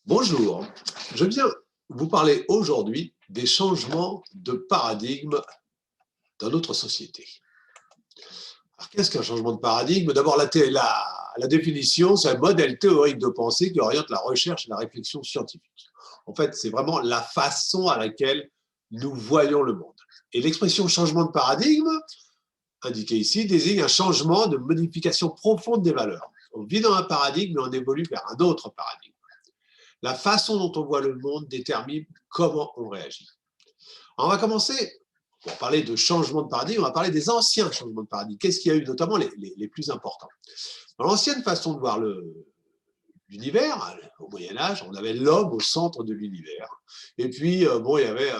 Bonjour, je viens vous parler aujourd'hui des changements de paradigme dans notre société. Alors, qu'est-ce qu'un changement de paradigme? D'abord, la définition, c'est un modèle théorique de pensée qui oriente la recherche et la réflexion scientifique. En fait, c'est vraiment la façon à laquelle nous voyons le monde. Et l'expression changement de paradigme, indiquée ici, désigne un changement de modification profonde des valeurs. On vit dans un paradigme, mais on évolue vers un autre paradigme. La façon dont on voit le monde détermine comment on réagit. Alors, on va commencer, pour parler de changement de paradigme, on va parler des anciens changements de paradigme. Qu'est-ce qu'il y a eu, notamment les plus importants? Dans l'ancienne façon de voir l'univers, au Moyen-Âge, on avait l'homme au centre de l'univers. Et puis, bon, il y avait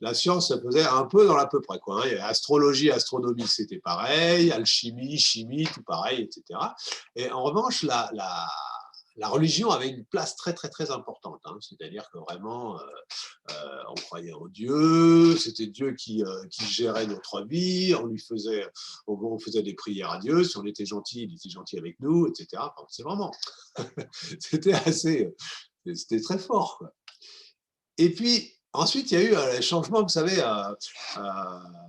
la science, ça faisait un peu dans l'à peu près, quoi. Il y avait astrologie, astronomie, c'était pareil, alchimie, chimie, tout pareil, etc. Et en revanche, la religion avait une place très très très importante, hein. C'est-à-dire que vraiment on croyait en Dieu, c'était Dieu qui gérait notre vie, on faisait des prières à Dieu, si on était gentil, il était gentil avec nous, etc. Enfin, c'est vraiment, c'était très fort, quoi. Et puis, ensuite, il y a eu les changements, vous savez,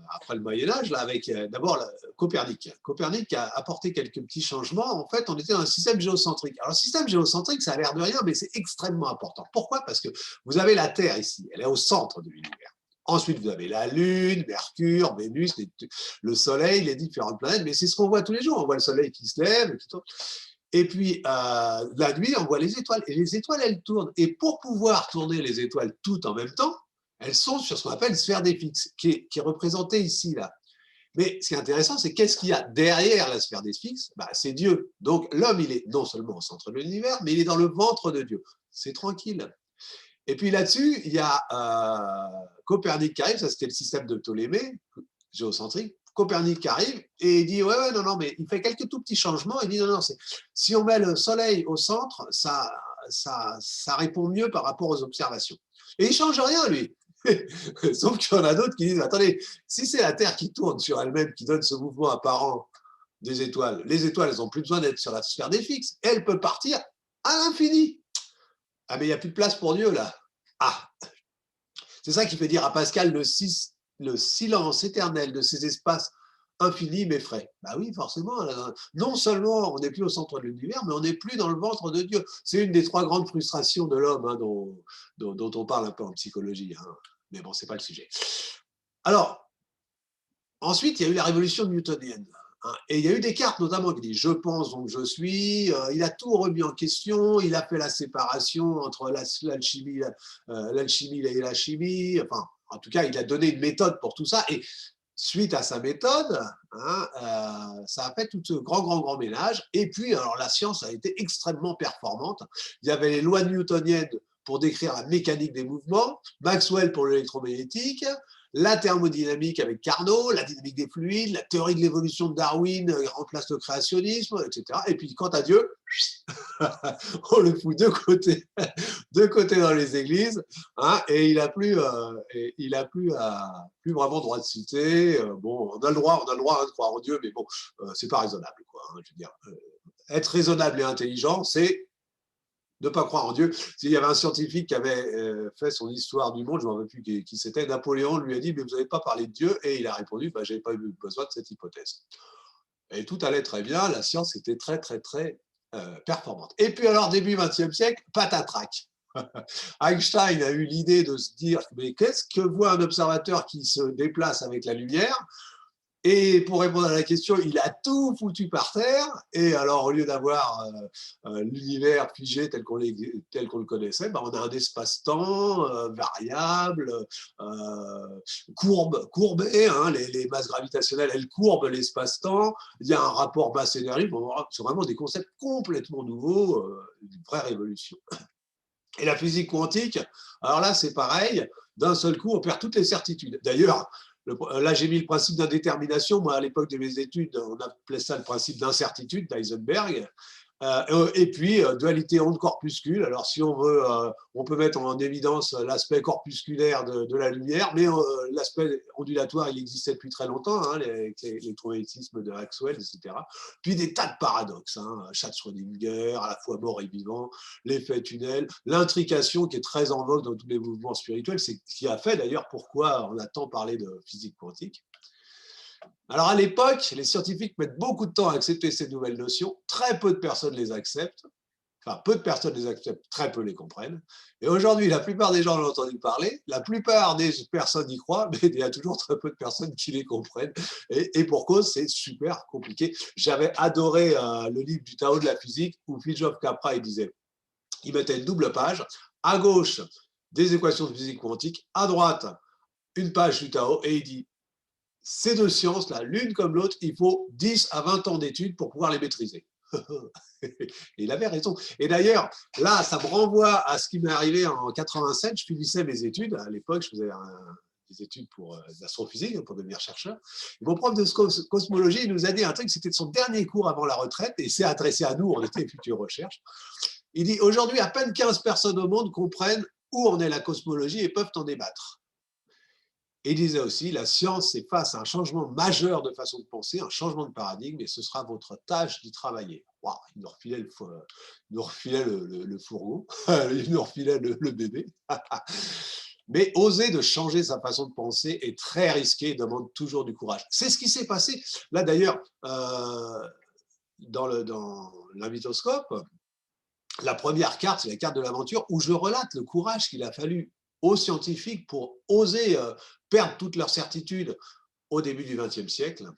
après le Moyen-Âge, là, avec d'abord Copernic. Copernic a apporté quelques petits changements. En fait, on était dans un système géocentrique. Alors, le système géocentrique, ça a l'air de rien, mais c'est extrêmement important. Pourquoi? Parce que vous avez la Terre ici, elle est au centre de l'univers. Ensuite, vous avez la Lune, Mercure, Vénus, le Soleil, les différentes planètes, mais c'est ce qu'on voit tous les jours. On voit le Soleil qui se lève, et tout. Et puis, la nuit, on voit les étoiles. Et les étoiles, elles tournent. Et pour pouvoir tourner les étoiles toutes en même temps, elles sont sur ce qu'on appelle une sphère des fixes, qui est représentée ici, là. Mais ce qui est intéressant, c'est qu'est-ce qu'il y a derrière la sphère des fixes? Bah, c'est Dieu. Donc, l'homme, il est non seulement au centre de l'univers, mais il est dans le ventre de Dieu. C'est tranquille. Et puis là-dessus, il y a Copernic qui arrive, ça c'était le système de Ptolémée, géocentrique. Copernic qui arrive et il dit ouais, non, non, mais il fait quelques tout petits changements. Il dit non, non, si on met le Soleil au centre, ça répond mieux par rapport aux observations. Et il change rien, lui. Sauf qu'il y en a d'autres qui disent attendez, si c'est la Terre qui tourne sur elle-même, qui donne ce mouvement apparent des étoiles, les étoiles, elles n'ont plus besoin d'être sur la sphère des fixes. Elles peuvent partir à l'infini. Ah, mais il n'y a plus de place pour Dieu, là. Ah, c'est ça qui fait dire à Pascal le silence éternel de ces espaces infinis m'effraie. Bah oui, forcément. Non seulement on n'est plus au centre de l'univers, mais on n'est plus dans le ventre de Dieu. C'est une des trois grandes frustrations de l'homme, hein, dont on parle un peu en psychologie. Hein. Mais bon, c'est pas le sujet. Alors, ensuite, il y a eu la révolution newtonienne. Hein, et il y a eu Descartes notamment qui dit « je pense donc je suis ». Il a tout remis en question, il a fait la séparation entre l'alchimie et la chimie. Enfin, en tout cas, il a donné une méthode pour tout ça. Et suite à sa méthode, hein, ça a fait tout ce grand ménage. Et puis, alors, la science a été extrêmement performante. Il y avait les lois newtoniennes pour décrire la mécanique des mouvements, Maxwell pour l'électromagnétique, la thermodynamique avec Carnot, la dynamique des fluides, la théorie de l'évolution de Darwin remplace le créationnisme, etc. Et puis, quant à Dieu, on le fout de côté dans les églises, hein, et il n'a plus, plus vraiment droit de citer. Bon, on a le droit de croire en Dieu, mais bon, c'est pas raisonnable, quoi. Hein, je veux dire, être raisonnable et intelligent, c'est ne pas croire en Dieu. Il y avait un scientifique qui avait fait son histoire du monde, je ne me rappelle plus qui c'était, Napoléon lui a dit « mais vous n'avez pas parlé de Dieu ?» et il a répondu bah, « je n'avais pas eu besoin de cette hypothèse ». Et tout allait très bien, la science était très performante. Et puis alors, début XXe siècle, patatrac. Einstein a eu l'idée de se dire « mais qu'est-ce que voit un observateur qui se déplace avec la lumière ?» Et pour répondre à la question, il a tout foutu par terre. Et alors, au lieu d'avoir l'univers figé tel qu'on le connaissait, ben, on a un espace-temps variable, courbé. Hein, les masses gravitationnelles, elles courbent l'espace-temps. Il y a un rapport masse-énergie. Bon, c'est vraiment des concepts complètement nouveaux, une vraie révolution. Et la physique quantique, alors là, c'est pareil. D'un seul coup, on perd toutes les certitudes. D'ailleurs, là, j'ai mis le principe d'indétermination. Moi, à l'époque de mes études, on appelait ça le principe d'incertitude d'Heisenberg. Et puis, dualité onde-corpuscule. Alors, si on veut, on peut mettre en évidence l'aspect corpusculaire de la lumière, mais l'aspect ondulatoire, il existait depuis très longtemps, hein, l'électromagnétisme de Maxwell, etc. Puis des tas de paradoxes, hein, chat de Schrödinger, à la fois mort et vivant, l'effet tunnel, l'intrication qui est très en vogue dans tous les mouvements spirituels, c'est ce qui a fait d'ailleurs pourquoi on a tant parlé de physique quantique. Alors à l'époque, les scientifiques mettent beaucoup de temps à accepter ces nouvelles notions, très peu de personnes les acceptent, enfin peu de personnes les acceptent, très peu les comprennent, et aujourd'hui la plupart des gens en ont entendu parler, la plupart des personnes y croient, mais il y a toujours très peu de personnes qui les comprennent, et pour cause c'est super compliqué. J'avais adoré le livre du Tao de la physique, où Fritjof Capra il mettait une double page, à gauche des équations de physique quantique, à droite une page du Tao, et il dit ces deux sciences-là, l'une comme l'autre, il faut 10 à 20 ans d'études pour pouvoir les maîtriser. Et il avait raison. Et d'ailleurs, là, ça me renvoie à ce qui m'est arrivé en 87. Je finissais mes études. À l'époque, je faisais des études pour l'astrophysique, pour devenir chercheur. Et mon prof de cosmologie il nous a dit un truc, c'était son dernier cours avant la retraite, et c'est adressé à nous, on était futures recherches. Il dit, aujourd'hui, à peine 15 personnes au monde comprennent où en est la cosmologie et peuvent en débattre. Et il disait aussi, la science est face à un changement majeur de façon de penser, un changement de paradigme, et ce sera votre tâche d'y travailler. Wow, il nous refilait le fourgon, il nous refilait le bébé. Mais oser de changer sa façon de penser est très risqué et demande toujours du courage. C'est ce qui s'est passé. Là d'ailleurs, dans l'invitoscope, la première carte, c'est la carte de l'aventure, où je relate le courage qu'il a fallu aux scientifiques pour oser perdre toutes leurs certitudes au début du XXe siècle,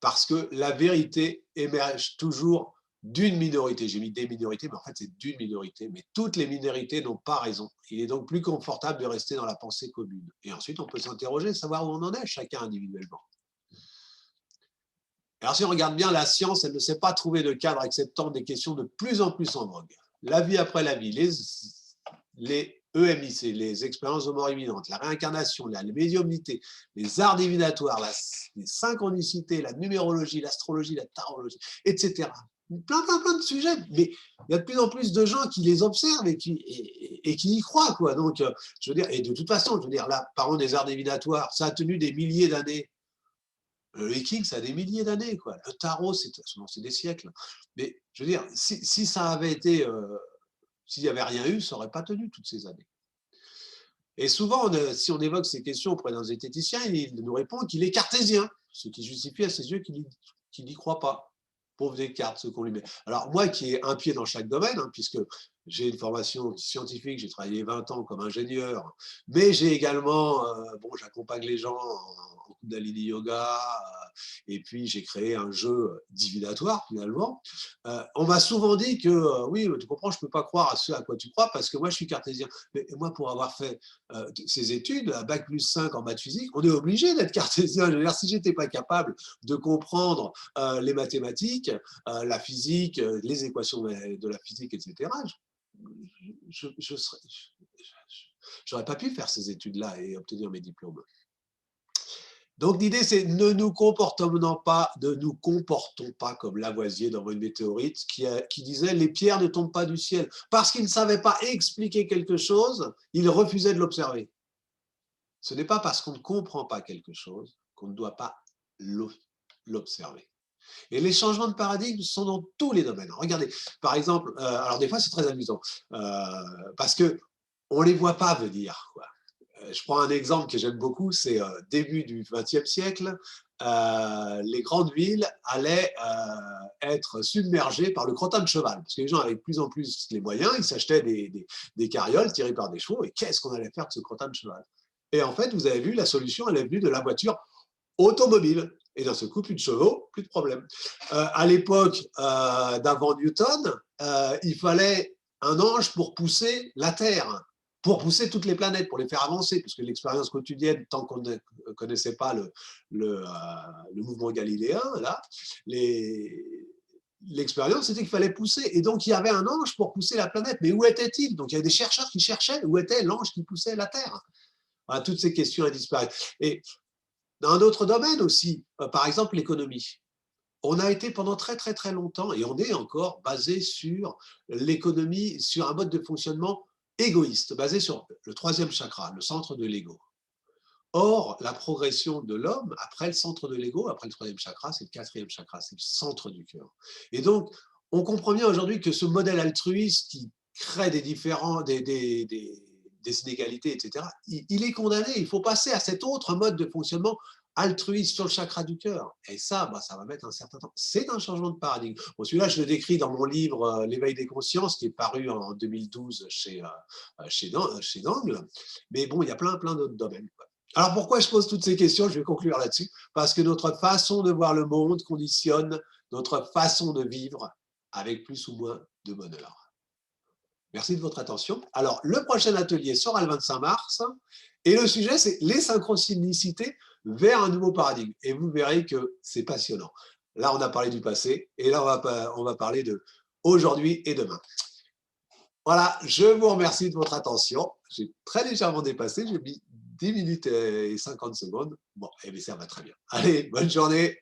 parce que la vérité émerge toujours d'une minorité. J'ai mis des minorités, mais en fait c'est d'une minorité, mais toutes les minorités n'ont pas raison. Il est donc plus confortable de rester dans la pensée commune. Et ensuite on peut s'interroger, savoir où on en est, chacun individuellement. Alors si on regarde bien, la science, elle ne sait pas trouver de cadre acceptant des questions de plus en plus en vogue. La vie après la vie, les EMIC, les expériences de mort imminente, la réincarnation, la médiumnité, les arts divinatoires, les synchronicités, la numérologie, l'astrologie, la tarologie, etc. Plein de sujets, mais il y a de plus en plus de gens qui les observent et qui y croient, quoi. Donc, je veux dire, et de toute façon, je veux dire, là, parlons des arts divinatoires, ça a tenu des milliers d'années. Le Viking, ça a des milliers d'années, quoi. Le tarot, c'est des siècles. Mais je veux dire, si ça avait été, s'il n'y avait rien eu, ça n'aurait pas tenu toutes ces années. Et souvent, si on évoque ces questions auprès d'un zététicien, il nous répond qu'il est cartésien, ce qui justifie à ses yeux qu'il n'y croit pas. Pauvre Descartes, ce qu'on lui met. Alors moi qui ai un pied dans chaque domaine, hein, puisque j'ai une formation scientifique, j'ai travaillé 20 ans comme ingénieur, mais j'ai également, j'accompagne les gens en Kundalini Yoga, et puis j'ai créé un jeu divinatoire finalement. On m'a souvent dit que, oui, tu comprends, je ne peux pas croire à ce à quoi tu crois parce que moi je suis cartésien. Mais moi, pour avoir fait ces études, à Bac plus 5 en maths physique, on est obligé d'être cartésien. Je veux dire, si je n'étais pas capable de comprendre les mathématiques, la physique, les équations de la physique, etc., je n'aurais pas pu faire ces études-là et obtenir mes diplômes. Donc l'idée, c'est ne nous comportons pas comme Lavoisier dans une météorite qui disait les pierres ne tombent pas du ciel. Parce qu'il ne savait pas expliquer quelque chose, il refusait de l'observer. Ce n'est pas parce qu'on ne comprend pas quelque chose qu'on ne doit pas l'observer. Et les changements de paradigme sont dans tous les domaines. Regardez, par exemple, alors des fois c'est très amusant, parce qu'on ne les voit pas venir, quoi. Je prends un exemple que j'aime beaucoup, c'est début du XXe siècle, les grandes villes allaient être submergées par le crottin de cheval, parce que les gens avaient de plus en plus les moyens, ils s'achetaient des carrioles tirées par des chevaux, et qu'est-ce qu'on allait faire de ce crottin de cheval? Et en fait, vous avez vu, la solution, elle est venue de la voiture automobile. Et d'un seul coup, plus de chevaux, plus de problème. À l'époque d'avant Newton, il fallait un ange pour pousser la Terre, pour pousser toutes les planètes, pour les faire avancer, parce que l'expérience quotidienne, tant qu'on ne connaissait pas le mouvement galiléen, là, l'expérience, c'était qu'il fallait pousser. Et donc, il y avait un ange pour pousser la planète. Mais où était-il? Donc, il y avait des chercheurs qui cherchaient où était l'ange qui poussait la Terre. Voilà, toutes ces questions ont disparu. Et dans d'autres domaines aussi, par exemple l'économie. on a été pendant très très très longtemps, et on est encore basé sur l'économie, sur un mode de fonctionnement égoïste, basé sur le troisième chakra, le centre de l'ego. Or, la progression de l'homme, après le centre de l'ego, après le troisième chakra, c'est le quatrième chakra, c'est le centre du cœur. Et donc, on comprend bien aujourd'hui que ce modèle altruiste qui crée des différents, des inégalités, etc., il est condamné. Il faut passer à cet autre mode de fonctionnement altruiste sur le chakra du cœur. Et ça, bah, ça va mettre un certain temps. C'est un changement de paradigme. Bon, celui-là, je le décris dans mon livre L'éveil des consciences, qui est paru en 2012 chez Dangle. Mais bon, il y a plein d'autres domaines. Alors pourquoi je pose toutes ces questions? Je vais conclure là-dessus. Parce que notre façon de voir le monde conditionne notre façon de vivre avec plus ou moins de bonheur. Merci de votre attention. Alors, le prochain atelier sera le 25 mars et le sujet, c'est les synchronicités vers un nouveau paradigme. Et vous verrez que c'est passionnant. Là, on a parlé du passé et là, on va parler de aujourd'hui et demain. Voilà, je vous remercie de votre attention. J'ai très légèrement dépassé, j'ai mis 10 minutes et 50 secondes. Bon, et bien ça va très bien. Allez, bonne journée.